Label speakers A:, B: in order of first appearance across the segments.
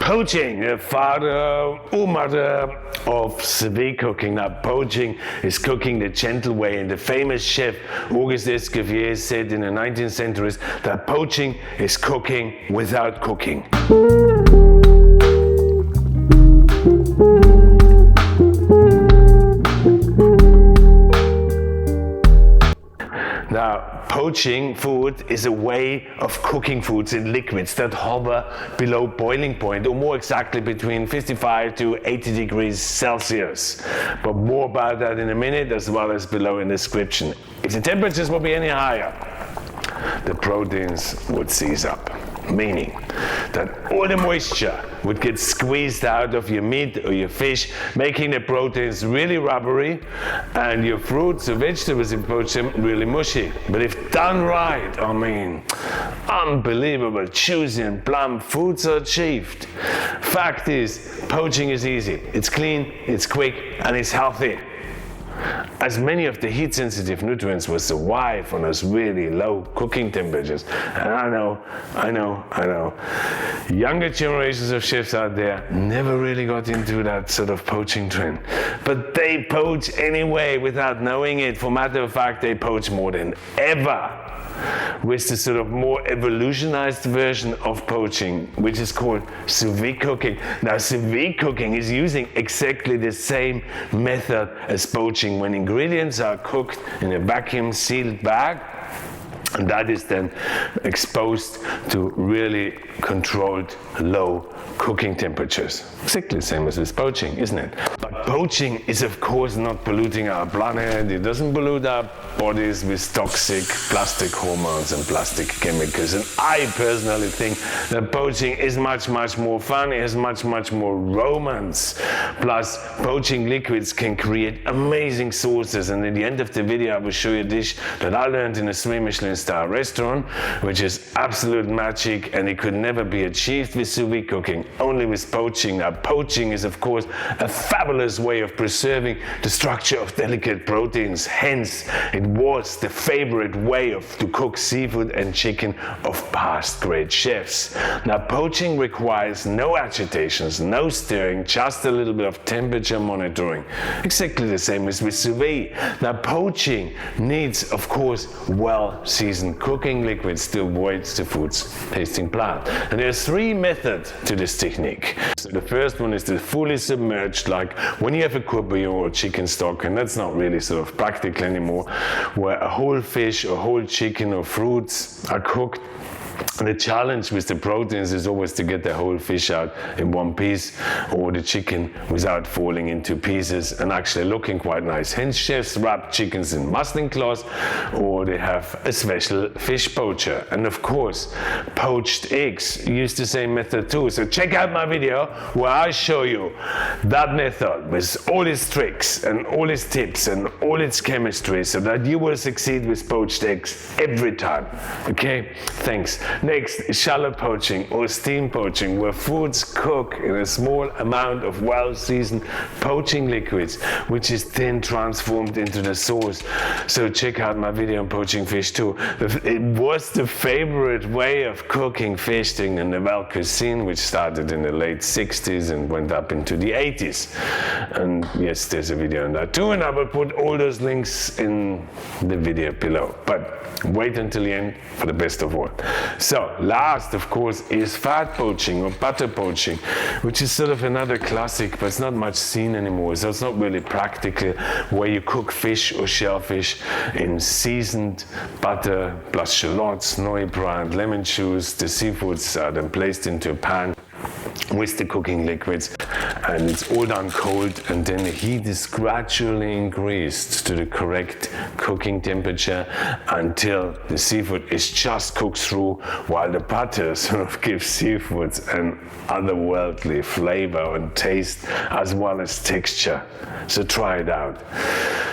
A: Poaching, the father or mother of sous vide cooking. Now, poaching is cooking the gentle way, and the famous chef Auguste Escoffier said in the 19th century that poaching is cooking without cooking. Now, poaching food is a way of cooking foods in liquids that hover below boiling point, or more exactly between 55 to 80 degrees Celsius. But more about that in a minute, as well as below in the description. If the temperatures will be any higher, the proteins would seize up, meaning that all the moisture would get squeezed out of your meat or your fish, making the proteins really rubbery, and your fruits or vegetables, if you poach them, really mushy. But if done right, I mean, unbelievable, juicy and plump foods are achieved. Fact is, poaching is easy. It's clean, it's quick, and it's healthy, as many of the heat-sensitive nutrients will survive on those really low cooking temperatures. And I know, younger generations of chefs out there never really got into that sort of poaching trend. But they poach anyway without knowing it. For matter of fact, they poach more than ever, with the sort of more evolutionized version of poaching, which is called sous vide cooking. Now, sous vide cooking is using exactly the same method as poaching, when ingredients are cooked in a vacuum sealed bag, and that is then exposed to really controlled low cooking temperatures. Exactly the same as with poaching, isn't it? But poaching is of course not polluting our planet. It doesn't pollute our bodies with toxic plastic hormones and plastic chemicals. And I personally think that poaching is much more fun. It has much more romance. Plus, poaching liquids can create amazing sauces. And at the end of the video, I will show you a dish that I learned in a 3 Michelin star restaurant, which is absolute magic, and it could never be achieved with sous vide cooking, only with poaching. Now, poaching is of course a fabulous way of preserving the structure of delicate proteins. Hence, it was the favorite way to cook seafood and chicken of past great chefs. Now, poaching requires no agitations, no stirring, just a little bit of temperature monitoring. Exactly the same as with sous vide. Now, poaching needs, of course, well-seasoned cooking liquids to avoid the food's tasting bland. And there's 3 methods to this technique. So the first one is the fully submerged, like when you have a courgette or chicken stock, and that's not really sort of practical anymore, where a whole fish or whole chicken or fruits are cooked. And the challenge with the proteins is always to get the whole fish out in one piece, or the chicken without falling into pieces and actually looking quite nice. Hence, chefs wrap chickens in muslin cloth, or they have a special fish poacher. And of course, poached eggs use the same method too. So check out my video where I show you that method with all its tricks and all its tips and all its chemistry, so that you will succeed with poached eggs every time. Okay, thanks. Next is shallow poaching or steam poaching, where foods cook in a small amount of well-seasoned poaching liquids, which is then transformed into the sauce. So check out my video on poaching fish too. It was the favorite way of cooking fish in the Nouvelle Cuisine, which started in the late 60s and went up into the 80s. And yes, there's a video on that too, and I will put all those links in the video below. But wait until the end for the best of all. So last, of course, is fat poaching or butter poaching, which is sort of another classic, but it's not much seen anymore. So it's not really practical, where you cook fish or shellfish in seasoned butter plus shallots, nori brine, lemon juice. The seafoods are then placed into a pan with the cooking liquids, and it's all done cold, and then the heat is gradually increased to the correct cooking temperature until the seafood is just cooked through, while the butter sort of gives seafoods an otherworldly flavor and taste as well as texture. So try it out.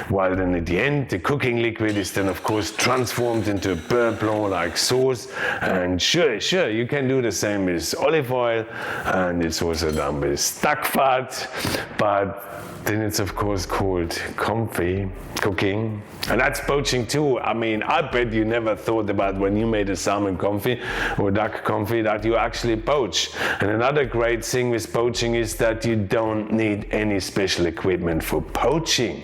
A: While then at the end, the cooking liquid is then of course transformed into a beurre blanc like sauce, and sure, you can do the same with olive oil, and it's also done with duck but then it's of course called comfy cooking, and that's poaching too. I mean, I bet you never thought about when you made a salmon confit or duck confit that you actually poach. And another great thing with poaching is that you don't need any special equipment for poaching.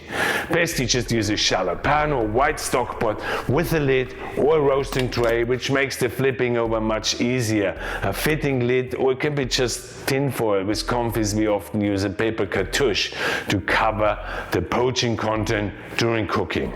A: Best you just use a shallow pan or white stock pot with a lid or a roasting tray, which makes the flipping over much easier. A fitting lid, or it can be just tin foil. With confits we often use a paper cartouche to cover the poaching content during cooking,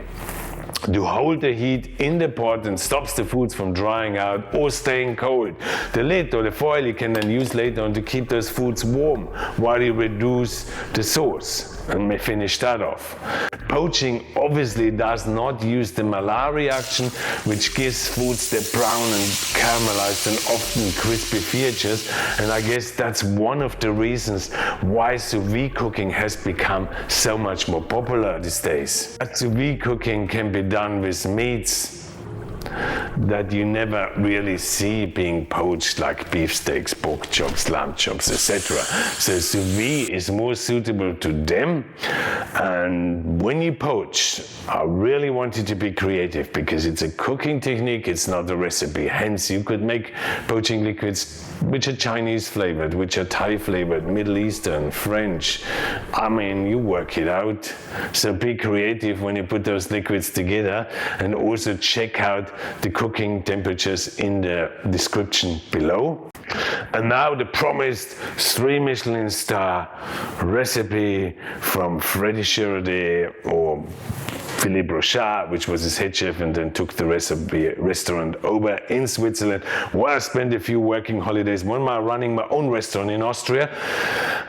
A: to hold the heat in the pot and stops the foods from drying out or staying cold. The lid or the foil you can then use later on to keep those foods warm while you reduce the sauce and may finish that off. Poaching obviously does not use the Maillard reaction, which gives foods their brown and caramelized and often crispy features, and I guess that's one of the reasons why sous vide cooking has become so much more popular these days. Sous vide cooking can be done with meats that you never really see being poached, like beef steaks, pork chops, lamb chops, etc. So sous vide is more suitable to them. And when you poach, I really want you to be creative, because it's a cooking technique, it's not a recipe. Hence, you could make poaching liquids which are Chinese flavored, which are Thai flavored, Middle Eastern, French. I mean, you work it out. So be creative when you put those liquids together, and also check out the cooking temperatures in the description below. And now the promised 3 Michelin star recipe from Fredy Giradet, or Philippe Brochard, which was his head chef and then took the restaurant over in Switzerland, where I spent a few working holidays when I was running my own restaurant in Austria.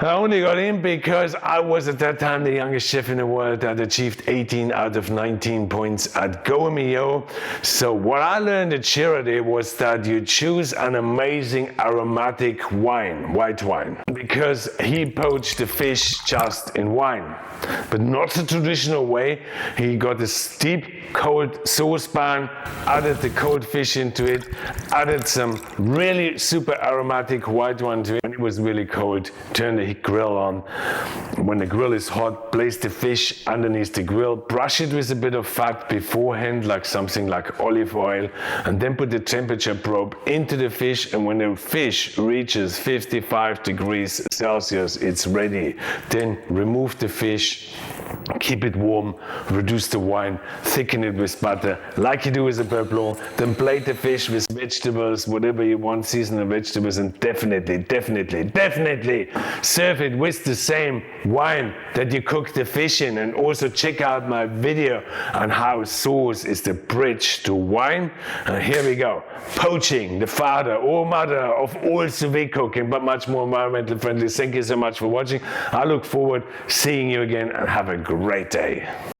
A: I only got in because I was at that time the youngest chef in the world that achieved 18 out of 19 points at Go-Mio. So what I learned at Giradet was that you choose an amazing aromatic wine, white wine, because he poached the fish just in wine, but not the traditional way. He got a steep cold saucepan, added the cold fish into it, added some really super aromatic white wine to it. When it was really cold, turn the grill on. When the grill is hot, place the fish underneath the grill, brush it with a bit of fat beforehand, like something like olive oil, and then put the temperature probe into the fish, and when the fish reaches 55 degrees Celsius, it's ready. Then remove the fish, keep it warm, reduce the wine, thicken it with butter, like you do with a beurre blanc, then plate the fish with vegetables, whatever you want, seasonal vegetables, and definitely serve it with the same wine that you cook the fish in. And also check out my video on how sauce is the bridge to wine. And here we go. Poaching, the father or mother of all sous vide cooking, but much more environmentally friendly. Thank you so much for watching. I look forward to seeing you again, and have a great day.